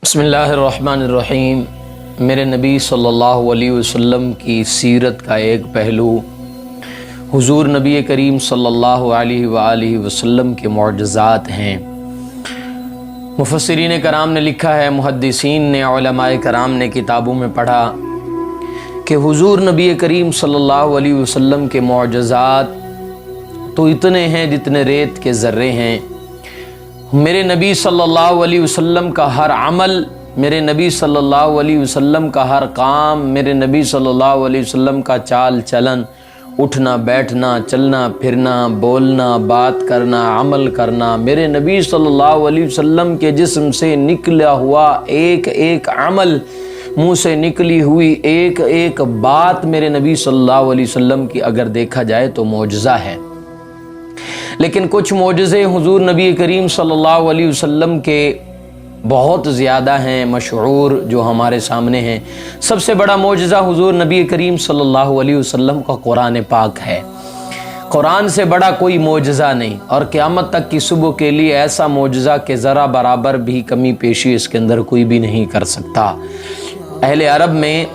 بسم اللہ الرحمن الرحیم۔ میرے نبی صلی اللہ علیہ وسلم کی سیرت کا ایک پہلو حضور نبی کریم صلی اللہ علیہ وآلہ وسلم کے معجزات ہیں۔ مفسرین کرام نے لکھا ہے، محدثین نے، علماء کرام نے کتابوں میں پڑھا کہ حضور نبی کریم صلی اللہ علیہ وسلم کے معجزات تو اتنے ہیں جتنے ریت کے ذرے ہیں۔ میرے نبی صلی اللہ علیہ وسلم کا ہر عمل، میرے نبی صلی اللہ علیہ وسلم کا ہر کام، میرے نبی صلی اللہ علیہ وسلم کا چال چلن، اٹھنا بیٹھنا، چلنا پھرنا، بولنا بات کرنا، عمل کرنا، میرے نبی صلی اللہ علیہ وسلم کے جسم سے نکلا ہوا ایک ایک عمل، منہ سے نکلی ہوئی ایک ایک بات میرے نبی صلی اللہ علیہ وسلم کی اگر دیکھا جائے تو معجزہ ہے۔ لیکن کچھ معجزے حضور نبی کریم صلی اللہ علیہ وسلم کے بہت زیادہ ہیں، مشہور، جو ہمارے سامنے ہیں۔ سب سے بڑا معجزہ حضور نبی کریم صلی اللہ علیہ وسلم کا قرآن پاک ہے۔ قرآن سے بڑا کوئی معجزہ نہیں، اور قیامت تک کی صبح کے لیے ایسا معجزہ کہ ذرا برابر بھی کمی پیشی اس کے اندر کوئی بھی نہیں کر سکتا۔ اہل عرب میں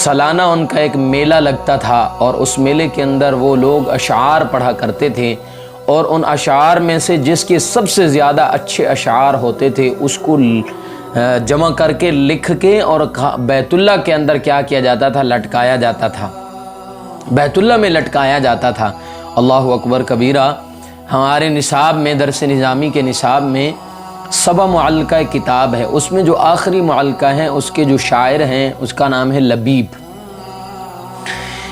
سالانہ ان کا ایک میلہ لگتا تھا، اور اس میلے کے اندر وہ لوگ اشعار پڑھا کرتے تھے، اور ان اشعار میں سے جس کے سب سے زیادہ اچھے اشعار ہوتے تھے اس کو جمع کر کے لکھ کے اور بیت اللہ کے اندر کیا کیا جاتا تھا، لٹکایا جاتا تھا، بیت اللہ میں لٹکایا جاتا تھا۔ اللہ اکبر کبیرہ۔ ہمارے نصاب میں، درس نظامی کے نصاب میں 7 معلقہ کتاب ہے، اس میں جو آخری معلقہ ہے اس کے جو شاعر ہیں اس کا نام ہے لبیب۔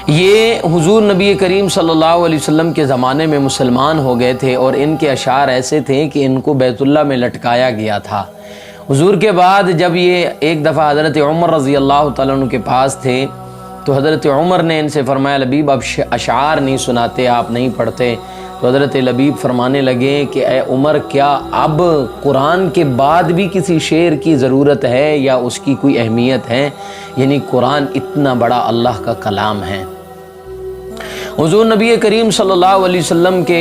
یہ حضور نبی کریم صلی اللہ علیہ وسلم کے زمانے میں مسلمان ہو گئے تھے، اور ان کے اشعار ایسے تھے کہ ان کو بیت اللہ میں لٹکایا گیا تھا۔ حضور کے بعد جب یہ ایک دفعہ حضرت عمر رضی اللہ تعالیٰ عنہ کے پاس تھے تو حضرت عمر نے ان سے فرمایا، لبیب اب اشعار نہیں سناتے، آپ نہیں پڑھتے؟ تو حضرت لبیب فرمانے لگے کہ اے عمر، کیا اب قرآن کے بعد بھی کسی شعر کی ضرورت ہے یا اس کی کوئی اہمیت ہے؟ یعنی قرآن اتنا بڑا اللہ کا کلام ہے۔ حضور نبی کریم صلی اللہ علیہ وسلم کے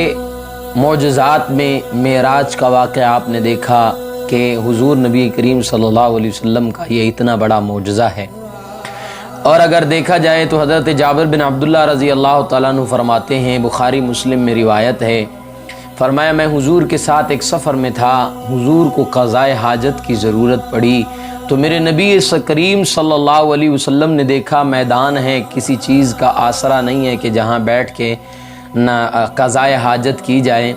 معجزات میں معراج کا واقعہ آپ نے دیکھا کہ حضور نبی کریم صلی اللہ علیہ وسلم کا یہ اتنا بڑا معجزہ ہے۔ اور اگر دیکھا جائے تو حضرت جابر بن عبداللہ رضی اللہ تعالیٰ عنہ فرماتے ہیں، بخاری مسلم میں روایت ہے، فرمایا میں حضور کے ساتھ ایک سفر میں تھا، حضور کو قضائے حاجت کی ضرورت پڑی تو میرے نبی کریم صلی اللہ علیہ وسلم نے دیکھا میدان ہے، کسی چیز کا آسرا نہیں ہے کہ جہاں بیٹھ کے نہ قضائے حاجت کی جائے۔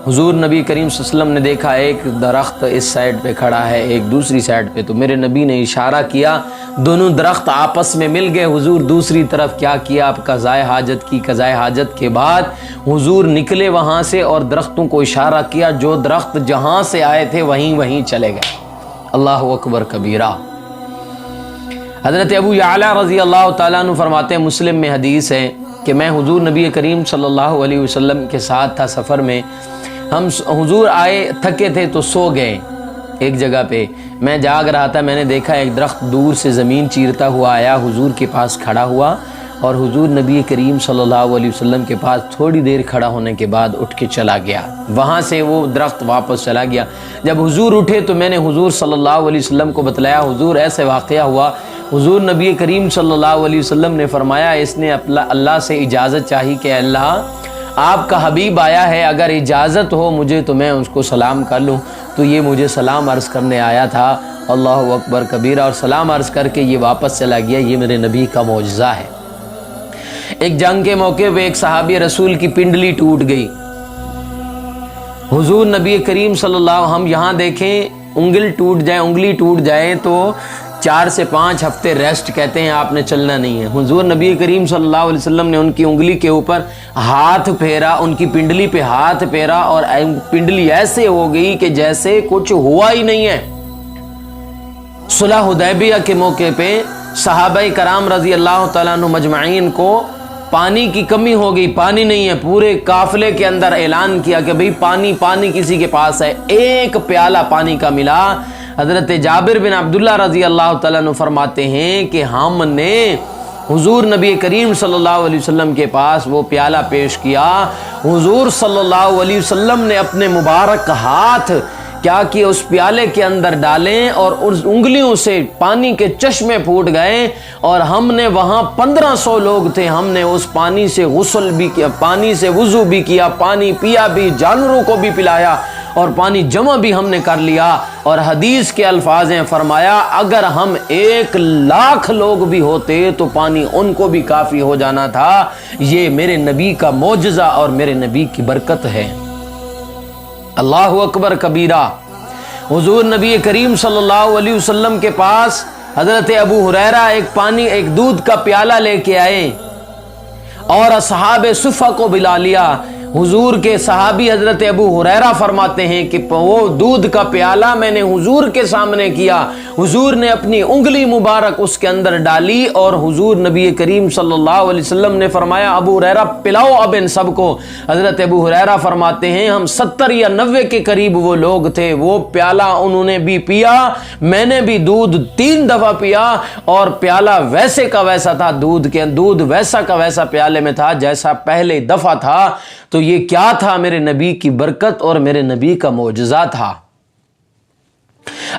حضور نبی کریم صلی اللہ علیہ وسلم نے دیکھا ایک درخت اس سائڈ پہ کھڑا ہے، ایک دوسری سائڈ پہ، تو میرے نبی نے اشارہ کیا، دونوں درخت آپس میں مل گئے۔ حضور دوسری طرف کیا کیا، اب قضائے حاجت کی۔ قضائے حاجت کے بعد حضور نکلے وہاں سے اور درختوں کو اشارہ کیا، جو درخت جہاں سے آئے تھے وہیں چلے گئے۔ اللہ اکبر کبیرہ۔ حضرت ابو یعلا رضی اللہ تعالیٰ عنہ فرماتے ہیں، مسلم میں حدیث ہے کہ میں حضور نبی کریم صلی اللہ علیہ وسلم کے ساتھ تھا سفر میں، ہم حضور آئے تھکے تھے تو سو گئے ایک جگہ پہ، میں جاگ رہا تھا، میں نے دیکھا ایک درخت دور سے زمین چیرتا ہوا آیا، حضور کے پاس کھڑا ہوا، اور حضور نبی کریم صلی اللہ علیہ وسلم کے پاس تھوڑی دیر کھڑا ہونے کے بعد اٹھ کے چلا گیا، وہاں سے وہ درخت واپس چلا گیا۔ جب حضور اٹھے تو میں نے حضور صلی اللہ علیہ وسلم کو بتلایا، حضور ایسے واقعہ ہوا۔ حضور نبی کریم صلی اللہ علیہ وسلم نے فرمایا، اس نے اللہ سے اجازت چاہی کہ اللہ آپ کا حبیب آیا ہے، اگر اجازت ہو مجھے تو میں اس کو سلام کر لوں، تو یہ مجھے سلام عرض کرنے آیا تھا۔ اللہ اکبر کبیرہ۔ اور سلام عرض کر کے یہ واپس چلا گیا۔ یہ میرے نبی کا معجزہ ہے۔ ایک جنگ کے موقع پہ ایک صحابی رسول کی پنڈلی ٹوٹ گئی، حضور نبی کریم صلی اللہ، ہم یہاں دیکھیں انگلی ٹوٹ جائے تو 4 سے 5 ہفتے ریسٹ کہتے ہیں، آپ نے چلنا نہیں ہے۔ حضور نبی کریم صلی اللہ علیہ وسلم نے ان کی انگلی کے اوپر ہاتھ پھیرا، ان کی پنڈلی پہ ہاتھ پھیرا، اور پنڈلی ایسے ہو گئی کہ جیسے کچھ ہوا ہی نہیں ہے۔ صلح حدیبیہ کے موقع پہ صحابہ کرام رضی اللہ تعالیٰ عنہ مجمعین کو پانی کی کمی ہو گئی، پانی نہیں ہے، پورے قافلے کے اندر اعلان کیا کہ بھئی پانی کسی کے پاس ہے، ایک پیالہ پانی کا ملا۔ حضرت جابر بن عبداللہ رضی اللہ تعالیٰ عنہ فرماتے ہیں کہ ہم نے حضور نبی کریم صلی اللہ علیہ وسلم کے پاس وہ پیالہ پیش کیا، حضور صلی اللہ علیہ وسلم نے اپنے مبارک ہاتھ کیا کہ اس پیالے کے اندر ڈالیں اور اس انگلیوں سے پانی کے چشمے پھوٹ گئے، اور ہم نے وہاں 1500 لوگ تھے، ہم نے اس پانی سے غسل بھی کیا، پانی سے وضو بھی کیا، پانی پیا بھی، جانوروں کو بھی پلایا، اور پانی جمع بھی ہم نے کر لیا۔ اور حدیث کے الفاظ ہیں، فرمایا اگر ہم 1,00,000 لوگ بھی ہوتے تو پانی ان کو بھی کافی ہو جانا تھا۔ یہ میرے نبی کا معجزہ اور میرے نبی کی برکت ہے۔ اللہ اکبر کبیرہ۔ حضور نبی کریم صلی اللہ علیہ وسلم کے پاس حضرت ابو ہریرہ ایک دودھ کا پیالہ لے کے آئے اور اصحاب صفہ کو بلا لیا۔ حضور کے صحابی حضرت ابو ہریرہ فرماتے ہیں کہ وہ دودھ کا پیالہ میں نے حضور کے سامنے کیا، حضور نے اپنی انگلی مبارک اس کے اندر ڈالی، اور حضور نبی کریم صلی اللہ علیہ وسلم نے فرمایا ابو ہریرہ پلاؤ اب ان سب کو۔ حضرت ابو ہریرہ فرماتے ہیں ہم 70 یا 90 کے قریب وہ لوگ تھے، وہ پیالہ انہوں نے بھی پیا، میں نے بھی دودھ 3 دفعہ پیا، اور پیالہ ویسے کا ویسا تھا، دودھ ویسا کا ویسا پیالے میں تھا جیسا پہلے دفعہ تھا۔ تو یہ کیا تھا؟ میرے نبی کی برکت اور میرے نبی کا معجزہ تھا۔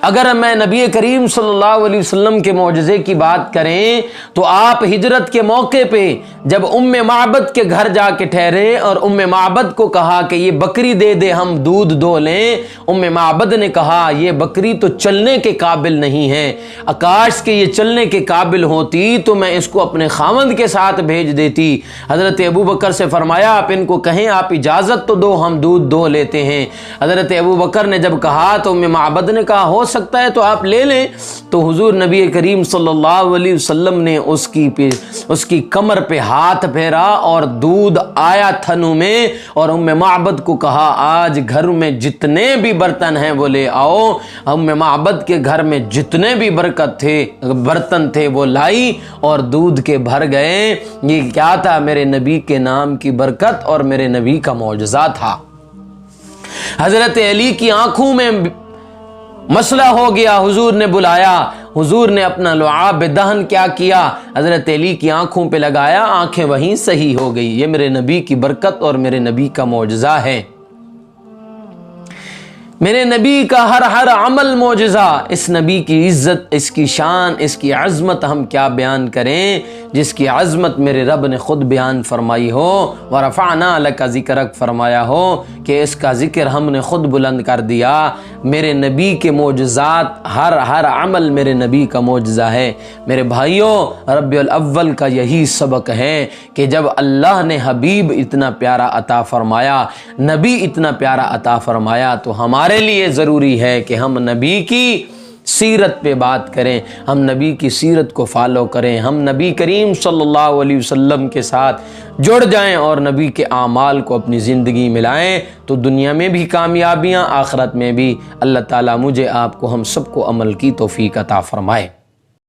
اگر میں نبی کریم صلی اللہ علیہ وسلم کے معجزے کی بات کریں تو آپ ہجرت کے موقع پہ جب ام معبد کے گھر جا کے ٹھہرے اور ام معبد کو کہا کہ یہ بکری دے دے ہم دودھ دو لیں، ام معبد نے کہا یہ بکری تو چلنے کے قابل نہیں ہے، آکاش کے یہ چلنے کے قابل ہوتی تو میں اس کو اپنے خاوند کے ساتھ بھیج دیتی۔ حضرت ابو بکر سے فرمایا آپ ان کو کہیں آپ اجازت تو دو ہم دودھ دو لیتے ہیں۔ حضرت ابو بکر نے جب کہا تو ام معبد نے کہا ہو سکتا ہے تو آپ لے لیں۔ تو حضور نبی کریم صلی اللہ علیہ وسلم نے اس کی کمر پہ ہاتھ پھیرا اور دودھ آیا تھنوں میں، اور ام معبد کو کہا آج گھر میں جتنے بھی برتن ہیں وہ لے آؤ۔ ام معبد کے گھر میں جتنے بھی برتن تھے وہ لائی اور دودھ کے بھر گئے۔ یہ کیا تھا؟ میرے نبی کے نام کی برکت اور میرے نبی کا معجزہ تھا۔ حضرت علی کی آنکھوں میں مسئلہ ہو گیا، حضور نے بلایا، حضور نے اپنا لعاب دہن کیا کیا، حضرت علی کی آنکھوں پہ لگایا، آنکھیں وہیں صحیح ہو گئی۔ یہ میرے نبی کی برکت اور میرے نبی کا معجزہ ہے۔ میرے نبی کا ہر عمل معجزہ، اس نبی کی عزت، اس کی شان، اس کی عظمت ہم کیا بیان کریں، جس کی عظمت میرے رب نے خود بیان فرمائی ہو، ورفعنا لک ذکرک فرمایا ہو کہ اس کا ذکر ہم نے خود بلند کر دیا۔ میرے نبی کے معجزات، ہر عمل میرے نبی کا معجزہ ہے۔ میرے بھائیوں، ربیع الاول کا یہی سبق ہے کہ جب اللہ نے حبیب اتنا پیارا عطا فرمایا، نبی اتنا پیارا عطا فرمایا، تو ہمارے لیے ضروری ہے کہ ہم نبی کی سیرت پہ بات کریں، ہم نبی کی سیرت کو فالو کریں، ہم نبی کریم صلی اللہ علیہ وسلم کے ساتھ جڑ جائیں اور نبی کے اعمال کو اپنی زندگی میں لائیں، تو دنیا میں بھی کامیابیاں، آخرت میں بھی۔ اللہ تعالیٰ مجھے آپ کو ہم سب کو عمل کی توفیق عطا فرمائے۔